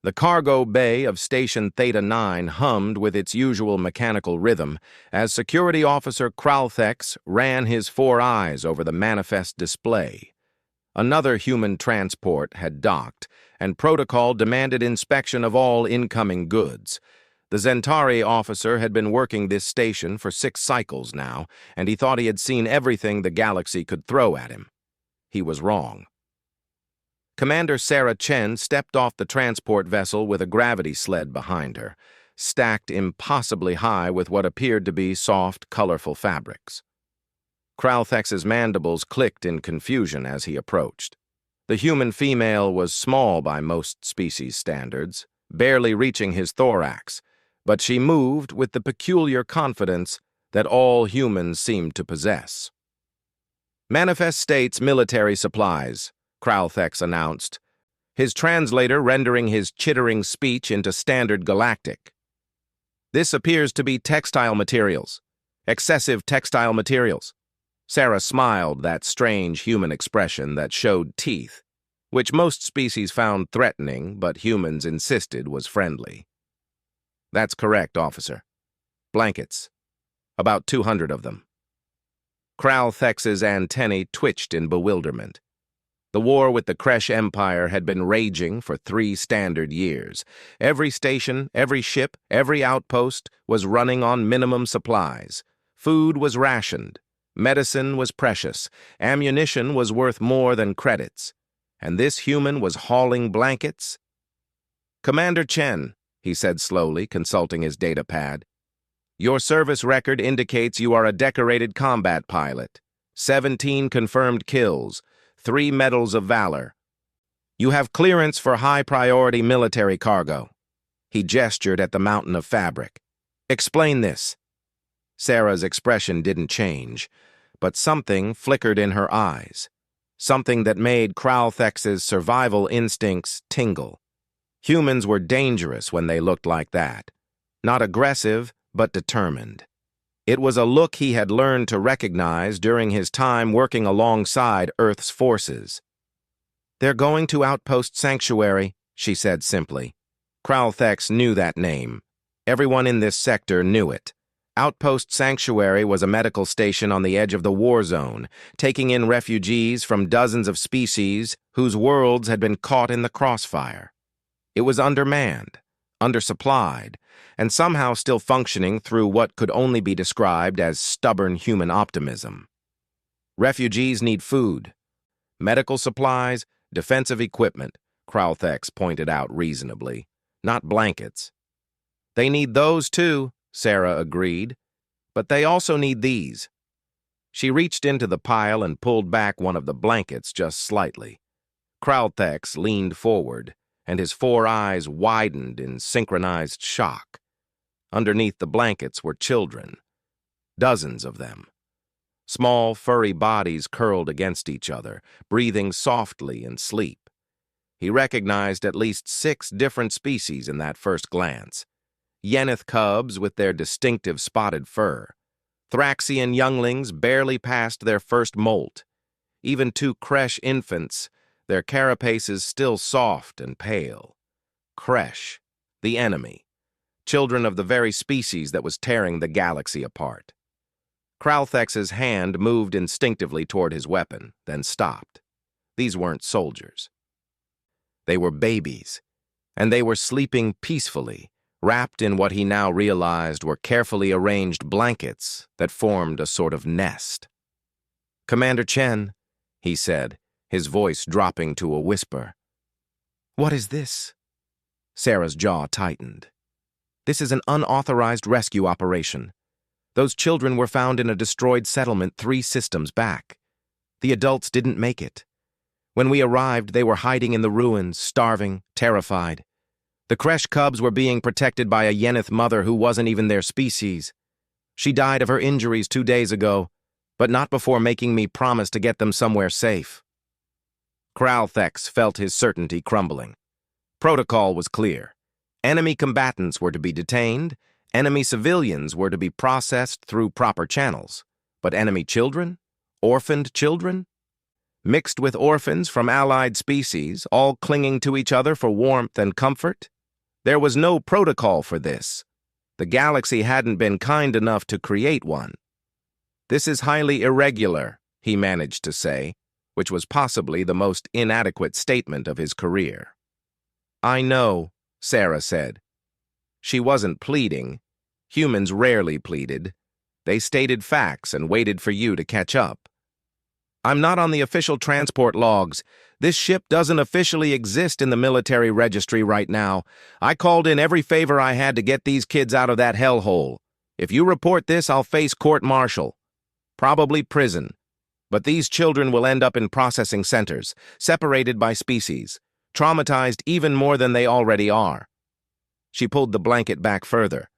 The cargo bay of Station Theta 9 hummed with its usual mechanical rhythm as Security Officer Kralthex ran his 4 eyes over the manifest display. Another human transport had docked, and protocol demanded inspection of all incoming goods. The Zentari officer had been working this station for 6 cycles now, and he thought he had seen everything the galaxy could throw at him. He was wrong. Commander Sarah Chen stepped off the transport vessel with a gravity sled behind her, stacked impossibly high with what appeared to be soft, colorful fabrics. Kralthex's mandibles clicked in confusion as he approached. The human female was small by most species standards, barely reaching his thorax, but she moved with the peculiar confidence that all humans seemed to possess. "Manifest states military supplies," Kralthex announced, his translator rendering his chittering speech into standard galactic. "This appears to be textile materials. Excessive textile materials." Sarah smiled, that strange human expression that showed teeth, which most species found threatening but humans insisted was friendly. "That's correct, officer. Blankets. About 200 of them." Kralthex's antennae twitched in bewilderment. The war with the Kresh Empire had been raging for 3 standard years. Every station, every ship, every outpost was running on minimum supplies. Food was rationed. Medicine was precious. Ammunition was worth more than credits. And this human was hauling blankets? "Commander Chen," he said slowly, consulting his data pad, "your service record indicates you are a decorated combat pilot. 17 confirmed kills. 3 medals of valor. You have clearance for high-priority military cargo." He gestured at the mountain of fabric. "Explain this." Sarah's expression didn't change, but something flickered in her eyes. Something that made Kralthex's survival instincts tingle. Humans were dangerous when they looked like that. Not aggressive, but determined. It was a look he had learned to recognize during his time working alongside Earth's forces. "They're going to Outpost Sanctuary," she said simply. Kralthex knew that name. Everyone in this sector knew it. Outpost Sanctuary was a medical station on the edge of the war zone, taking in refugees from dozens of species whose worlds had been caught in the crossfire. It was undermanned, undersupplied, and somehow still functioning through what could only be described as stubborn human optimism. Refugees need food, medical supplies, defensive equipment, Kralthex pointed out reasonably, not blankets. "They need those too," Sarah agreed, "but they also need these." She reached into the pile and pulled back one of the blankets just slightly. Kralthex leaned forward, and his 4 eyes widened in synchronized shock. Underneath the blankets were children, dozens of them. Small, furry bodies curled against each other, breathing softly in sleep. He recognized at least 6 different species in that first glance. Yenith cubs with their distinctive spotted fur. Thraxian younglings barely past their first molt. Even 2 Kresh infants, their carapaces still soft and pale. Kresh, the enemy. Children of the very species that was tearing the galaxy apart. Kralthex's hand moved instinctively toward his weapon, then stopped. These weren't soldiers. They were babies, and they were sleeping peacefully, wrapped in what he now realized were carefully arranged blankets that formed a sort of nest. "Commander Chen," he said, his voice dropping to a whisper. "What is this?" Sarah's jaw tightened. "This is an unauthorized rescue operation. Those children were found in a destroyed settlement 3 systems back. The adults didn't make it. When we arrived, they were hiding in the ruins, starving, terrified. The Kresh cubs were being protected by a Yenith mother who wasn't even their species. She died of her injuries 2 days ago, but not before making me promise to get them somewhere safe." Kralthex felt his certainty crumbling. Protocol was clear. Enemy combatants were to be detained, enemy civilians were to be processed through proper channels. But enemy children? Orphaned children? mixed with orphans from allied species, all clinging to each other for warmth and comfort? There was no protocol for this. The galaxy hadn't been kind enough to create one. "This is highly irregular," he managed to say, which was possibly the most inadequate statement of his career. "I know," Sarah said. She wasn't pleading. Humans rarely pleaded. They stated facts and waited for you to catch up. "I'm not on the official transport logs. This ship doesn't officially exist in the military registry right now. I called in every favor I had to get these kids out of that hellhole. If you report this, I'll face court-martial. Probably prison. But these children will end up in processing centers, separated by species, traumatized even more than they already are." She pulled the blanket back further,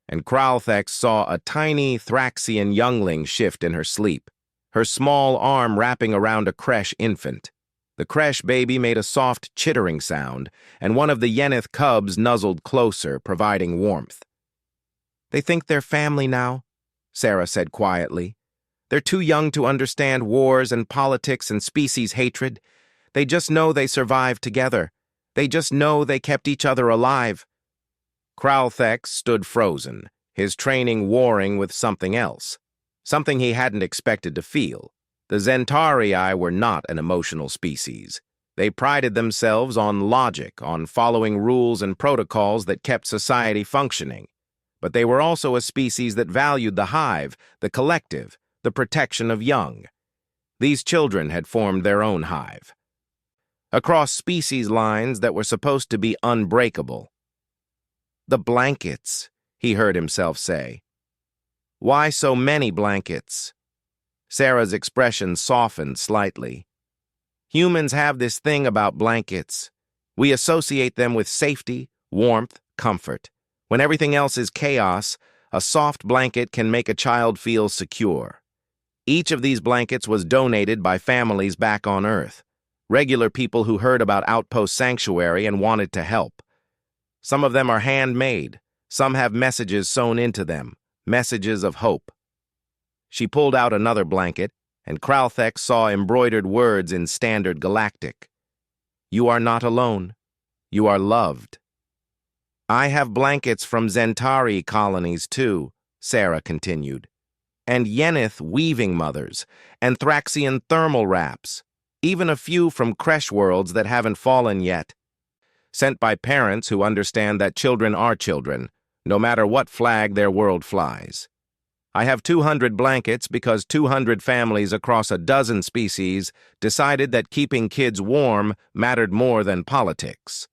and Kralthex saw a tiny Thraxian youngling shift in her sleep, her small arm wrapping around a creche infant. The creche baby made a soft chittering sound, and one of the Yenith cubs nuzzled closer, providing warmth. "They think they're family now," Sarah said quietly. "They're too young to understand wars and politics and species hatred. They just know they survived together. They just know they kept each other alive." Kralthex stood frozen, his training warring with something else, something he hadn't expected to feel. The Zentarii were not an emotional species. They prided themselves on logic, on following rules and protocols that kept society functioning. But they were also a species that valued the hive, the collective, the protection of young. These children had formed their own hive, across species lines that were supposed to be unbreakable. "The blankets," he heard himself say. "Why so many blankets?" Sarah's expression softened slightly. "Humans have this thing about blankets. We associate them with safety, warmth, comfort. When everything else is chaos, a soft blanket can make a child feel secure." Each of these blankets was donated by families back on Earth, regular people who heard about Outpost Sanctuary and wanted to help. Some of them are handmade. Some have messages sewn into them, messages of hope. She pulled out another blanket, and Kralthex saw embroidered words in Standard Galactic. "You are not alone. You are loved." "I have blankets from Zentari colonies, too," Sarah continued. "And Yenith weaving mothers, and Thraxian thermal wraps, even a few from creche worlds that haven't fallen yet. Sent by parents who understand that children are children, no matter what flag their world flies. I have 200 blankets because 200 families across a dozen species decided that keeping kids warm mattered more than politics."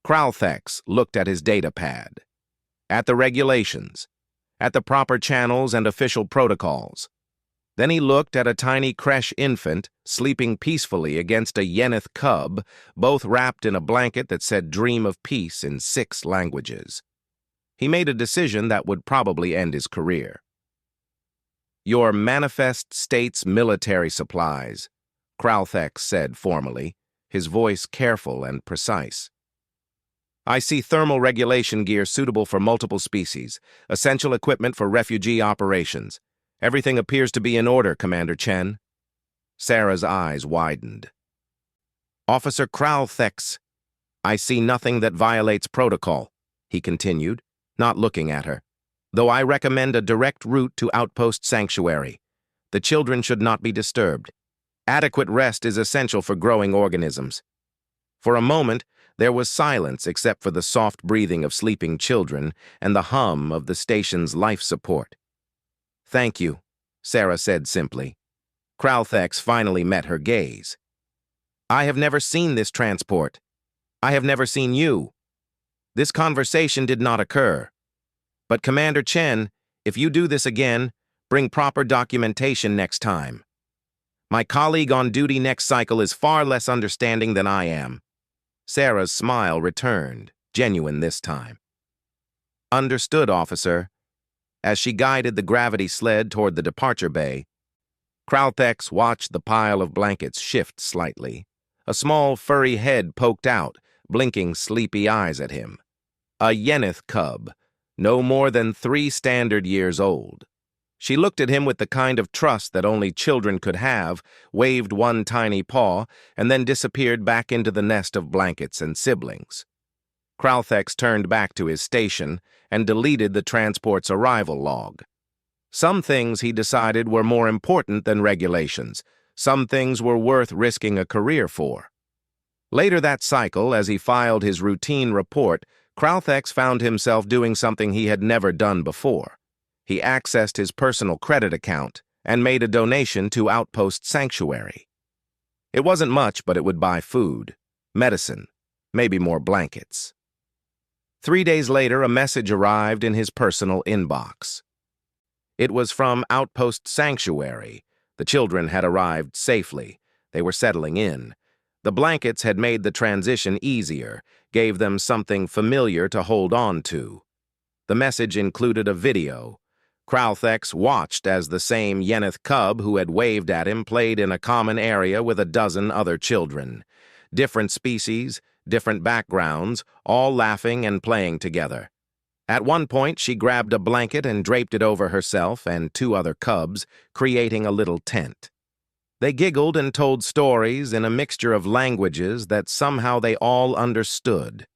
Kralthex looked at his data pad, at the regulations, at the proper channels and official protocols. Then he looked at a tiny creche infant sleeping peacefully against a Yenith cub, both wrapped in a blanket that said "Dream of Peace" in 6 languages. He made a decision that would probably end his career. "Your manifest states military supplies," Kralthex said formally, his voice careful and precise. "I see thermal regulation gear suitable for multiple species, essential equipment for refugee operations. Everything appears to be in order, Commander Chen." Sarah's eyes widened. "Officer Kralthex, I see nothing that violates protocol," he continued, not looking at her. "Though I recommend a direct route to Outpost Sanctuary. The children should not be disturbed. Adequate rest is essential for growing organisms." For a moment, there was silence except for the soft breathing of sleeping children and the hum of the station's life support. "Thank you," Sarah said simply. Kralthex finally met her gaze. "I have never seen this transport. I have never seen you. This conversation did not occur. But Commander Chen, if you do this again, bring proper documentation next time. My colleague on duty next cycle is far less understanding than I am." Sarah's smile returned, genuine this time. "Understood, officer." As she guided the gravity sled toward the departure bay, Kralthex watched the pile of blankets shift slightly. A small, furry head poked out, blinking sleepy eyes at him. A Yenith cub, no more than 3 standard years old. She looked at him with the kind of trust that only children could have, waved one tiny paw, and then disappeared back into the nest of blankets and siblings. Kralthex turned back to his station and deleted the transport's arrival log. Some things, he decided, were more important than regulations. Some things were worth risking a career for. Later that cycle, as he filed his routine report, Kralthex found himself doing something he had never done before. He accessed his personal credit account and made a donation to Outpost Sanctuary. It wasn't much, but it would buy food, medicine, maybe more blankets. 3 days later, a message arrived in his personal inbox. It was from Outpost Sanctuary. The children had arrived safely. They were settling in. The blankets had made the transition easier, gave them something familiar to hold on to. The message included a video. Kralthex watched as the same Yeneth cub who had waved at him played in a common area with a dozen other children. Different species, different backgrounds, all laughing and playing together. At one point, she grabbed a blanket and draped it over herself and 2 other cubs, creating a little tent. They giggled and told stories in a mixture of languages that somehow they all understood.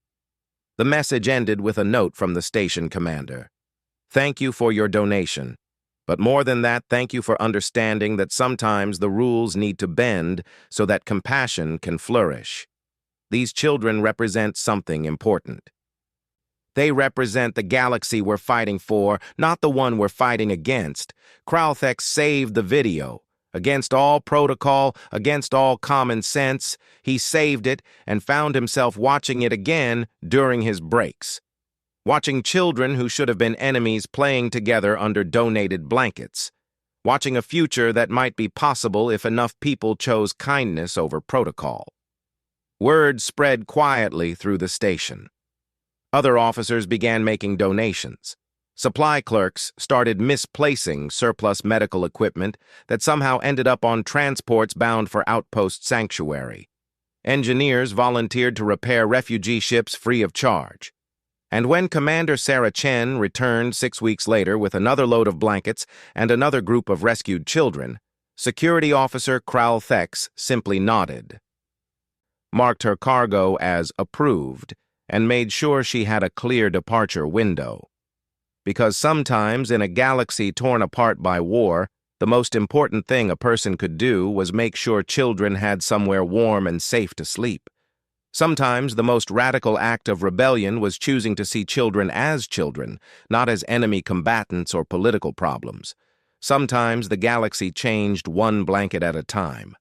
The message ended with a note from the station commander. "Thank you for your donation. But more than that, thank you for understanding that sometimes the rules need to bend so that compassion can flourish. These children represent something important. They represent the galaxy we're fighting for, not the one we're fighting against." Kralthex saved the video. Against all protocol, against all common sense, he saved it and found himself watching it again during his breaks. Watching children who should have been enemies playing together under donated blankets. Watching a future that might be possible if enough people chose kindness over protocol. Word spread quietly through the station. Other officers began making donations. Supply clerks started misplacing surplus medical equipment that somehow ended up on transports bound for Outpost Sanctuary. Engineers volunteered to repair refugee ships free of charge. And when Commander Sarah Chen returned 6 weeks later with another load of blankets and another group of rescued children, Security Officer Kralthex simply nodded, marked her cargo as approved, and made sure she had a clear departure window. Because sometimes in a galaxy torn apart by war, the most important thing a person could do was make sure children had somewhere warm and safe to sleep. Sometimes the most radical act of rebellion was choosing to see children, not as enemy combatants or political problems. Sometimes the galaxy changed one blanket at a time.